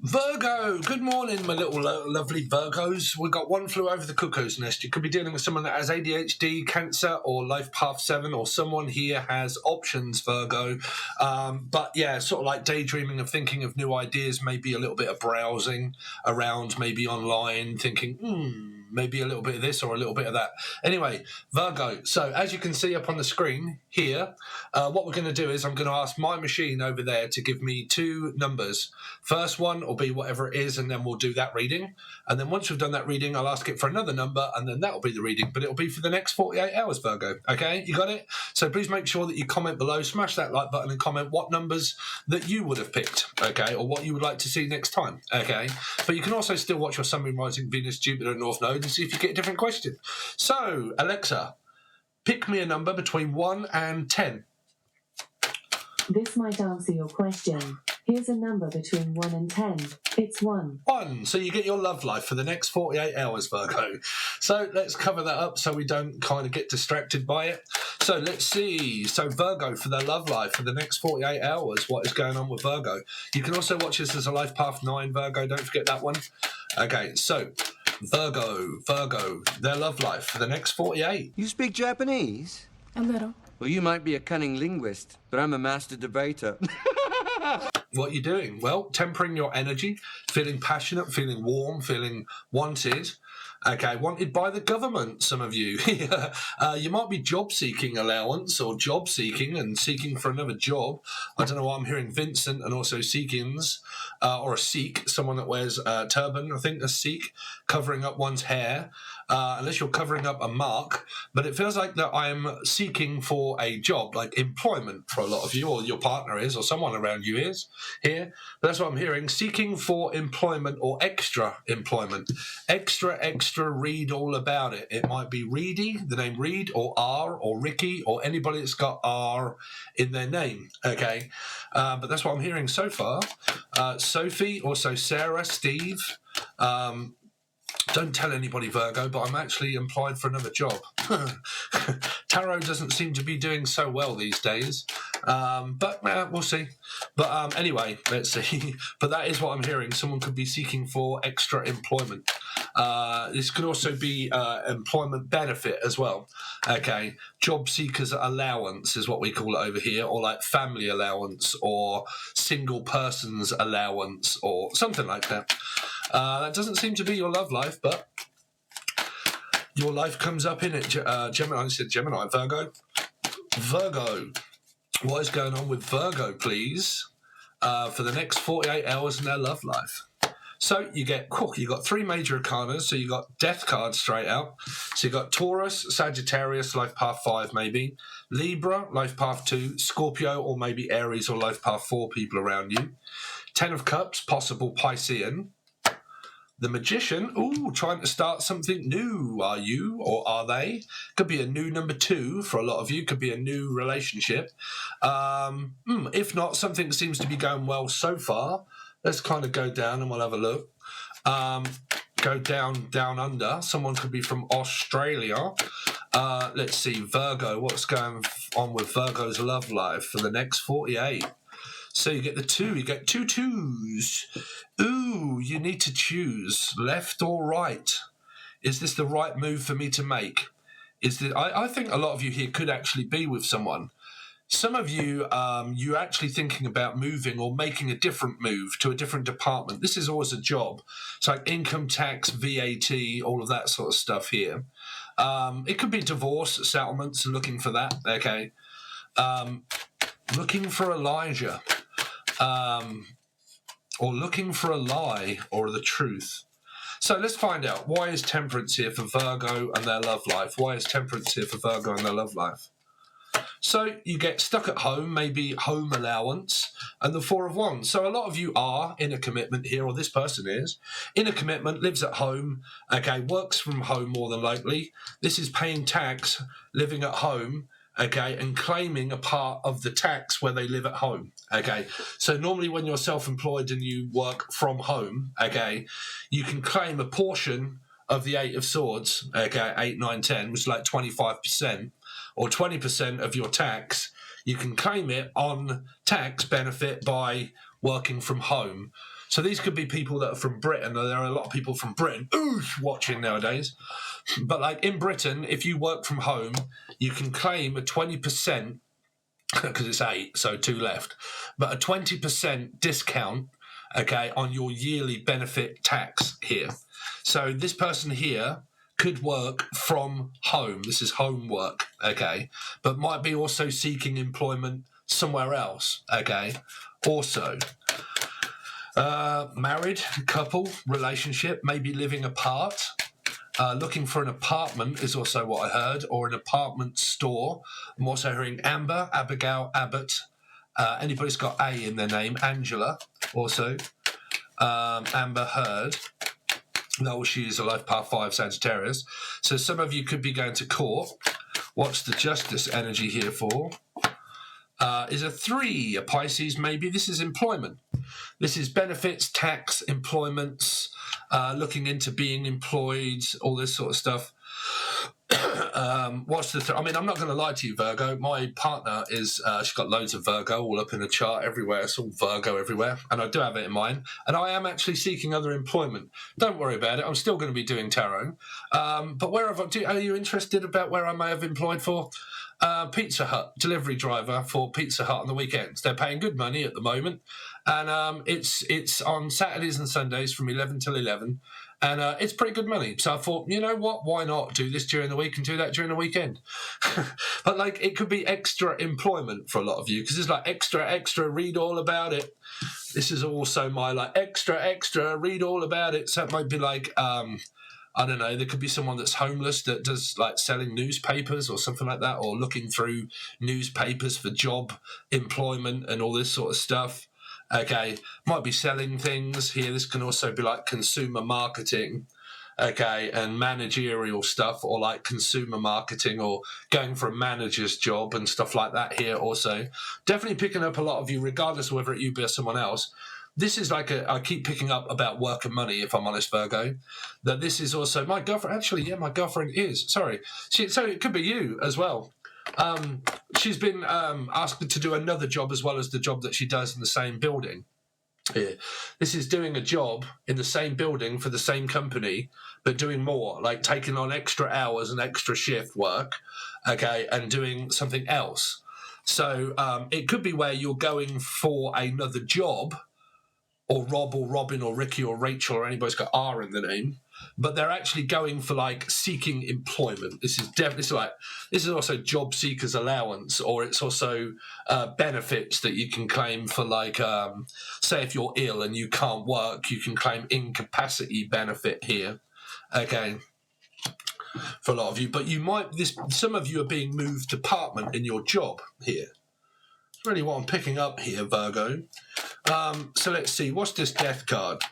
Virgo, good morning, my little lovely Virgos. We've got one flew over the cuckoo's nest. You could be dealing with someone that has ADHD, cancer, or life path 7, or someone here has options, Virgo. But yeah, sort of like daydreaming of thinking of new ideas, maybe a little bit of browsing around, maybe online, thinking, maybe a little bit of this or a little bit of that. Anyway, Virgo, so as you can see up on the screen here, what we're going to do is I'm going to ask my machine over there to give me 2 numbers. First one will be whatever it is, and then we'll do that reading. And then once we've done that reading, I'll ask it for another number, and then that'll be the reading. But it'll be for the next 48 hours, Virgo. Okay, you got it? So please make sure that you comment below, smash that like button, and comment what numbers that you would have picked, okay, or what you would like to see next time, okay? But you can also still watch your Sun, Moon, Rising, Venus, Jupiter, and North Node and see if you get a different question. So, Alexa, pick me a number between 1 and 10. This might answer your question. Here's a number between 1 and 10. It's 1. 1. So you get your love life for the next 48 hours, Virgo. So let's cover that up so we don't kind of get distracted by it. So let's see. So Virgo, for their love life for the next 48 hours, what is going on with Virgo? You can also watch this as a life path 9, Virgo. Don't forget that one. Okay, so Virgo, their love life for the next 48. You speak Japanese? A little. Well, you might be a cunning linguist, but I'm a master debater. What are you doing? Well, tempering your energy, feeling passionate, feeling warm, feeling wanted. Okay, wanted by the government, some of you. You might be job-seeking allowance or job-seeking and seeking for another job. I don't know why I'm hearing Vincent and also Seekins, or a Sikh, someone that wears a turban, I think a Sikh, covering up one's hair, unless you're covering up a mark. But it feels like that I'm seeking for a job, like employment for a lot of you, or your partner is, or someone around you is here. But that's what I'm hearing, seeking for employment or extra employment. Extra, read all about it. It might be Reedy, the name Reed, or R, or Ricky, or anybody that's got R in their name, okay? But that's what I'm hearing so far. Sophie, also Sarah, Steve. Don't tell anybody, Virgo, but I'm actually employed for another job. Tarot doesn't seem to be doing so well these days, but we'll see. But anyway, let's see. But that is what I'm hearing. Someone could be seeking for extra employment. This could also be employment benefit as well. Okay, job seekers allowance is what we call it over here, or like family allowance, or single person's allowance, or something like that. That doesn't seem to be your love life, but your life comes up in it. Gemini, I said Gemini, Virgo. Virgo, what is going on with Virgo, please, for the next 48 hours in their love life? So you got 3 major arcanas. So you got death cards straight out. So you got Taurus, Sagittarius, life path 5 maybe, Libra, life path 2, Scorpio, or maybe Aries or life path 4 people around you. 10 of Cups, possible Piscean. The Magician, trying to start something new, are you, or are they? Could be a new number 2 for a lot of you, could be a new relationship. If not, something seems to be going well so far. Let's kind of go down and we'll have a look. Go down under. Someone could be from Australia. Let's see, Virgo, what's going on with Virgo's love life for the next 48? So you get the 2, you get 2 2s. Ooh, you need to choose left or right. Is this the right move for me to make? I think a lot of you here could actually be with someone. Some of you, you're actually thinking about moving or making a different move to a different department. This is always a job. It's like income tax, VAT, all of that sort of stuff here. It could be divorce, settlements, looking for that, okay. Looking for Elijah. Or looking for a lie or the truth. So let's find out, why is Temperance here for Virgo and their love life? Why is Temperance here for Virgo and their love life? So you get stuck at home, maybe home allowance, and the 4 of Wands. So a lot of you are in a commitment here, or this person is in a commitment, lives at home, okay, works from home more than likely. This is paying tax, living at home, okay, and claiming a part of the tax where they live at home, okay? So normally when you're self-employed and you work from home, okay, you can claim a portion of the 8 of Swords, okay, 8, 9, 10, which is like 25%, or 20% of your tax. You can claim it on tax benefit by working from home. So these could be people that are from Britain. There are a lot of people from Britain watching nowadays. But like in Britain, if you work from home, you can claim a 20%, because it's 8, so 2 left, but a 20% discount, okay, on your yearly benefit tax here. So this person here could work from home. This is home work, okay, but might be also seeking employment somewhere else, okay, also. Married, couple, relationship, maybe living apart. Looking for an apartment is also what I heard, or an apartment store. I'm also hearing Amber, Abigail, Abbott. Anybody's got A in their name. Angela, also. Amber Heard. No, she is a life path 5 Sagittarius. So some of you could be going to court. What's the justice energy here for? Is a 3, a Pisces maybe. This is employment. This is benefits, tax, employments, looking into being employed, all this sort of stuff. What's the I mean, I'm not going to lie to you, Virgo. My partner is, she's got loads of Virgo all up in the chart everywhere. It's all Virgo everywhere. And I do have it in mind. And I am actually seeking other employment. Don't worry about it. I'm still going to be doing tarot. But are you interested about where I may have employed for? Pizza Hut, delivery driver for Pizza Hut on the weekends. They're paying good money at the moment. And it's on Saturdays and Sundays from 11 till 11. And it's pretty good money. So I thought, you know what? Why not do this during the week and do that during the weekend? But like, it could be extra employment for a lot of you, because it's like extra, read all about it. This is also my like extra, read all about it. So it might be like, I don't know, there could be someone that's homeless that does like selling newspapers or something like that, or looking through newspapers for job, employment and all this sort of stuff. Okay, might be selling things here. This can also be like consumer marketing, okay, and managerial stuff, or like consumer marketing, or going for a manager's job and stuff like that here also. Definitely picking up a lot of you, regardless of whether it you be or someone else. This is like I keep picking up about work and money, if I'm honest, Virgo, that this is also my girlfriend. Actually, yeah, my girlfriend is. Sorry. So it could be you as well. She's been asked to do another job as well as the job that she does in the same building. Yeah. This is doing a job in the same building for the same company, but doing more, like taking on extra hours and extra shift work, okay, and doing something else. So it could be where you're going for another job, or Rob or Robin or Ricky or Rachel or anybody's got R in the name, but they're actually going for like seeking employment. This is definitely this is also job seekers allowance, or it's also benefits that you can claim for like, say if you're ill and you can't work, you can claim incapacity benefit here. Okay. For a lot of you, but some of you are being moved department in your job here. It's really what I'm picking up here, Virgo. So let's see, what's this death card?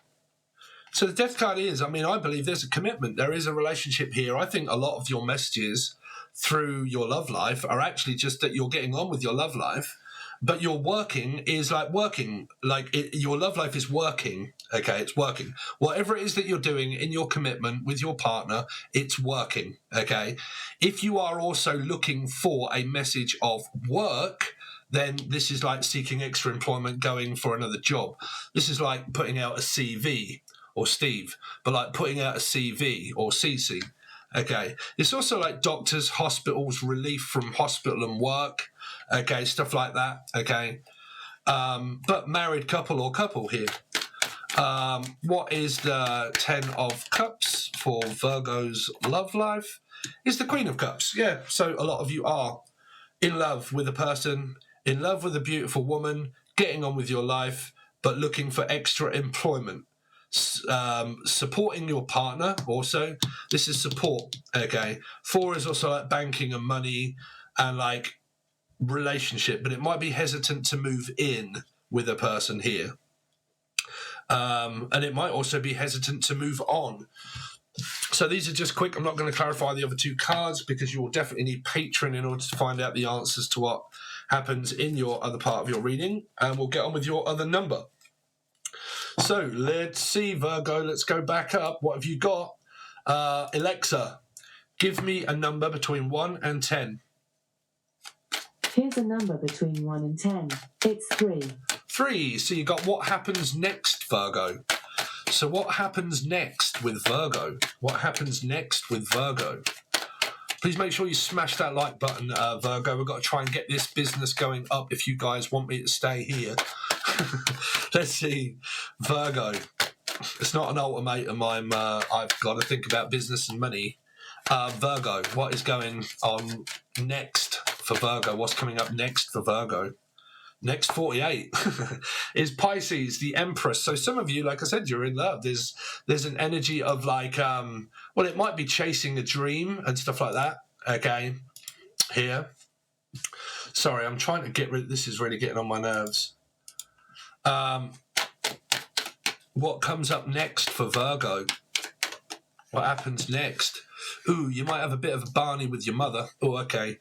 So the death card is, I mean, I believe there's a commitment. There is a relationship here. I think a lot of your messages through your love life are actually just that you're getting on with your love life, but your working is like working, like your love life is working, okay? It's working. Whatever it is that you're doing in your commitment with your partner, it's working, okay? If you are also looking for a message of work, then this is like seeking extra employment, going for another job. This is like putting out a CV, or Steve, but like putting out a CV, or CC. Okay. It's also like doctors, hospitals, relief from hospital and work. Okay. Stuff like that. Okay. But married couple or couple here. What is the 10 of Cups for Virgo's love life? Is the Queen of Cups. Yeah. So a lot of you are in love with a person, in love with a beautiful woman, getting on with your life, but looking for extra employment. Supporting your partner also. This is support, okay? 4 is also like banking and money and like relationship, but it might be hesitant to move in with a person here. And it might also be hesitant to move on. So these are just quick. I'm not going to clarify the other 2 cards because you will definitely need Patreon in order to find out the answers to what happens in your other part of your reading. And we'll get on with your other number. So let's see, Virgo. Let's go back up. What have you got? Alexa, give me a number between 1 and 10. Here's a number between 1 and 10. It's 3. 3. So you got what happens next Virgo. So what happens next with Virgo? What happens next with Virgo? Please make sure you smash that like button, Virgo. We've got to try and get this business going up if you guys want me to stay here. Let's see. Virgo. It's not an ultimatum. I've got to think about business and money. Virgo, what is going on next for Virgo? What's coming up next for Virgo? Next 48 is Pisces, the Empress. So some of you, like I said, you're in love. There's an energy of like, well, it might be chasing a dream and stuff like that. Okay, here. Sorry, I'm trying to get rid. This is really getting on my nerves. What comes up next for Virgo? What happens next? Ooh, you might have a bit of a Barney with your mother. Oh, okay.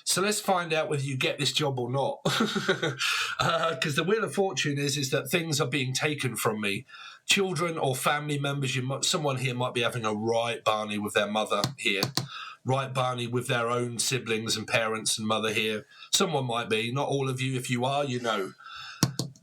So let's find out whether you get this job or not. Because the Wheel of Fortune is that things are being taken from me. Children or family members, someone here might be having a right Barney with their mother here. Right Barney with their own siblings and parents and mother here. Someone might be. Not all of you. If you are, you know.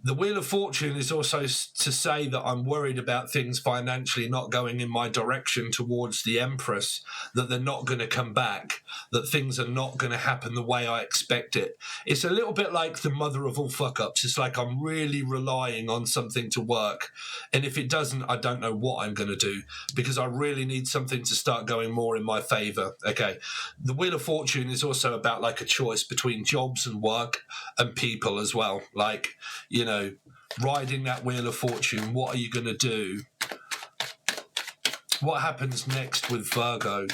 The Wheel of Fortune is also to say that I'm worried about things financially not going in my direction towards the Empress, that they're not going to come back, that things are not going to happen the way I expect it. It's a little bit like the mother of all fuck-ups. It's like I'm really relying on something to work. And if it doesn't, I don't know what I'm going to do because I really need something to start going more in my favour. Okay. The Wheel of Fortune is also about like a choice between jobs and work and people as well. Like, you know, riding that Wheel of Fortune, what are you going to do? What happens next with Virgo?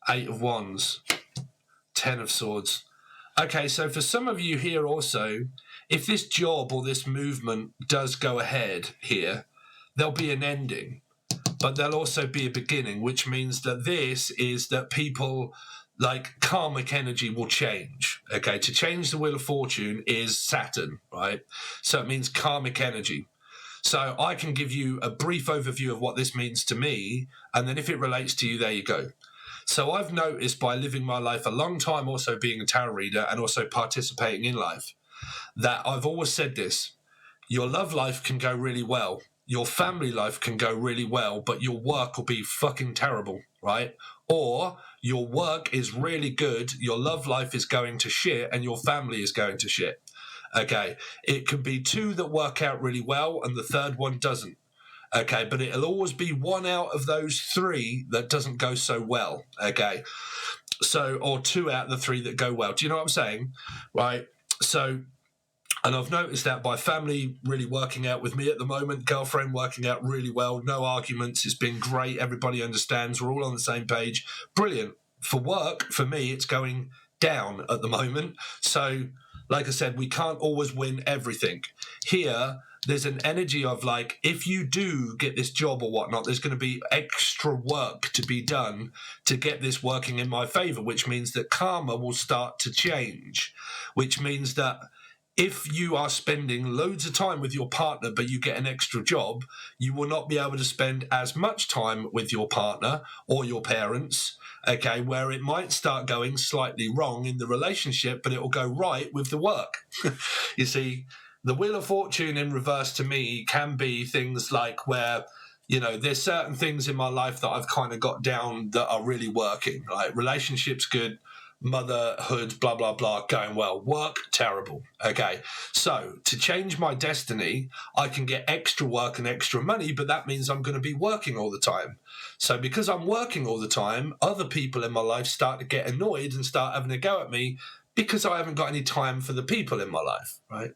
8 of Wands, 10 of Swords. Okay, so for some of you here also, if this job or this movement does go ahead here, there'll be an ending, but there'll also be a beginning, which means that this is that people... like karmic energy will change. Okay, to change the Wheel of Fortune is Saturn, right? So it means karmic energy. So I can give you a brief overview of what this means to me, and then if it relates to you, there you go. So I've noticed by living my life a long time, also being a tarot reader and also participating in life, that I've always said this: your love life can go really well, your family life can go really well, but your work will be fucking terrible, right? Or your work is really good, your love life is going to shit, and your family is going to shit. Okay, it can be 2 that work out really well, and the third one doesn't. Okay, but it'll always be 1 out of those 3 that doesn't go so well. Okay, so, or 2 out of the 3 that go well. Do you know what I'm saying? Right, so... and I've noticed that by family really working out with me at the moment, girlfriend working out really well, no arguments, it's been great, everybody understands, we're all on the same page, brilliant. For work, for me, it's going down at the moment. So, like I said, we can't always win everything. Here, there's an energy of like, if you do get this job or whatnot, there's going to be extra work to be done to get this working in my favour, which means that karma will start to change, which means that if you are spending loads of time with your partner, but you get an extra job, you will not be able to spend as much time with your partner or your parents, okay, where it might start going slightly wrong in the relationship, but it will go right with the work. You see, the Wheel of Fortune in reverse to me can be things like where, you know, there's certain things in my life that I've kind of got down that are really working, like relationships good, motherhood, blah, blah, blah, going well. Work, terrible. Okay, so to change my destiny, I can get extra work and extra money, but that means I'm going to be working all the time. So because I'm working all the time, other people in my life start to get annoyed and start having a go at me because I haven't got any time for the people in my life, right?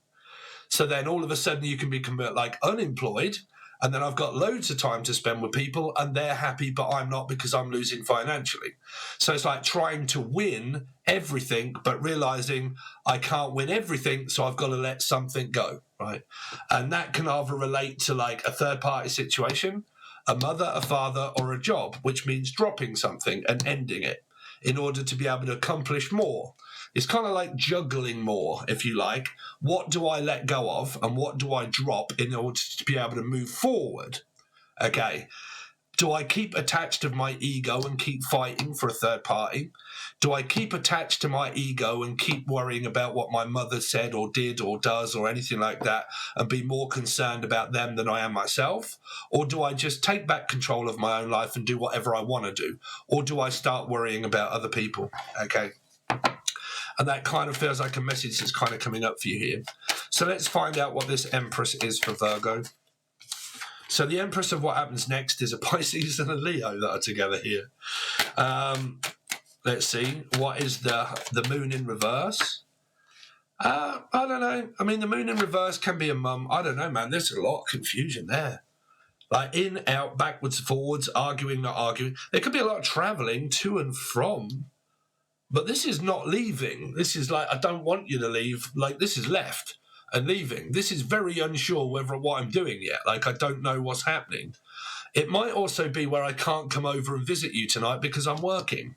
So then all of a sudden you can become like unemployed, and then I've got loads of time to spend with people and they're happy, but I'm not because I'm losing financially. So it's like trying to win everything, but realizing I can't win everything, so I've got to let something go, right? And that can either relate to like a third-party situation, a mother, a father, or a job, which means dropping something and ending it in order to be able to accomplish more. It's kind of like juggling more, if you like. What do I let go of and what do I drop in order to be able to move forward? Okay. Do I keep attached to my ego and keep fighting for a third party? Do I keep attached to my ego and keep worrying about what my mother said or did or does or anything like that and be more concerned about them than I am myself? Or do I just take back control of my own life and do whatever I want to do? Or do I start worrying about other people? Okay. And that kind of feels like a message that's kind of coming up for you here. So let's find out what this Empress is for Virgo. So the Empress of what happens next is a Pisces and a Leo that are together here. Let's see. What is the Moon in reverse? I don't know. I mean, the Moon in reverse can be a mum. I don't know, man. There's a lot of confusion there. Like in, out, backwards, forwards, arguing, not arguing. There could be a lot of travelling to and from. But this is not leaving. This is like, I don't want you to leave. Like, this is left and leaving. This is very unsure whether what I'm doing yet. Like, I don't know what's happening. It might also be where I can't come over and visit you tonight because I'm working,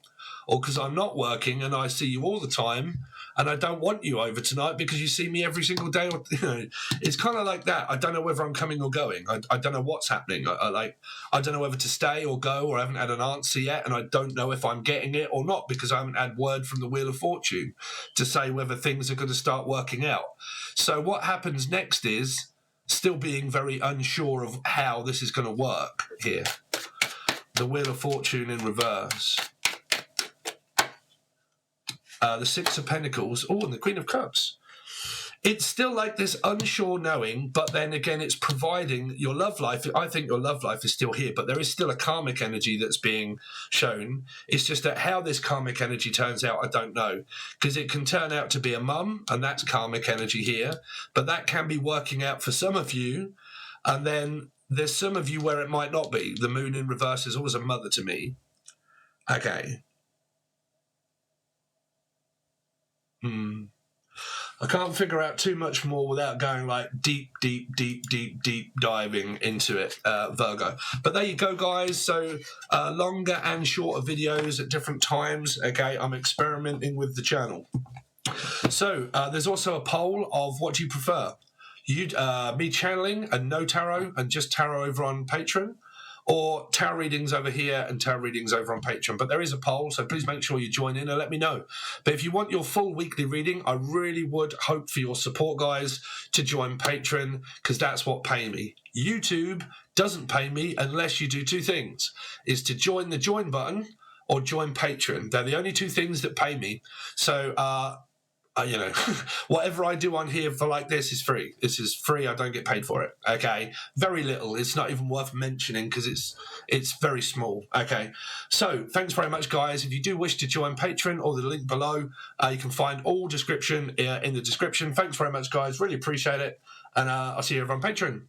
or because I'm not working and I see you all the time and I don't want you over tonight because you see me every single day. Or, you know, it's kind of like that. I don't know whether I'm coming or going. I don't know what's happening. I don't know whether to stay or go, or I haven't had an answer yet, and I don't know if I'm getting it or not because I haven't had word from the Wheel of Fortune to say whether things are going to start working out. So what happens next is still being very unsure of how this is going to work here. The Wheel of Fortune in reverse. The Six of Pentacles. Oh, and the Queen of Cups. It's still like this unsure knowing, but then again, it's providing your love life. I think your love life is still here, but there is still a karmic energy that's being shown. It's just that how this karmic energy turns out, I don't know. Because it can turn out to be a mum, and that's karmic energy here. But that can be working out for some of you. And then there's some of you where it might not be. The Moon in reverse is always a mother to me. Okay. I can't figure out too much more without going like deep diving into it, Virgo. But there you go, guys. So longer and shorter videos at different times. Okay, I'm experimenting with the channel. So there's also a poll of what do you prefer? Me channeling and no tarot and just tarot over on Patreon, or tarot readings over here and tarot readings over on Patreon. But there is a poll, so please make sure you join in and let me know. But if you want your full weekly reading, I really would hope for your support, guys, to join Patreon, because that's what pay me. YouTube doesn't pay me unless you do two things, is to join the join button or join Patreon. They're the only two things that pay me. So, you know, whatever I do on here for like this is free. This is free. I don't get paid for it. Okay, very little. It's not even worth mentioning because it's very small. Okay, so thanks very much, guys. If you do wish to join Patreon or the link below, you can find all description in the description. Thanks very much, guys. Really appreciate it, and I'll see you over on Patreon.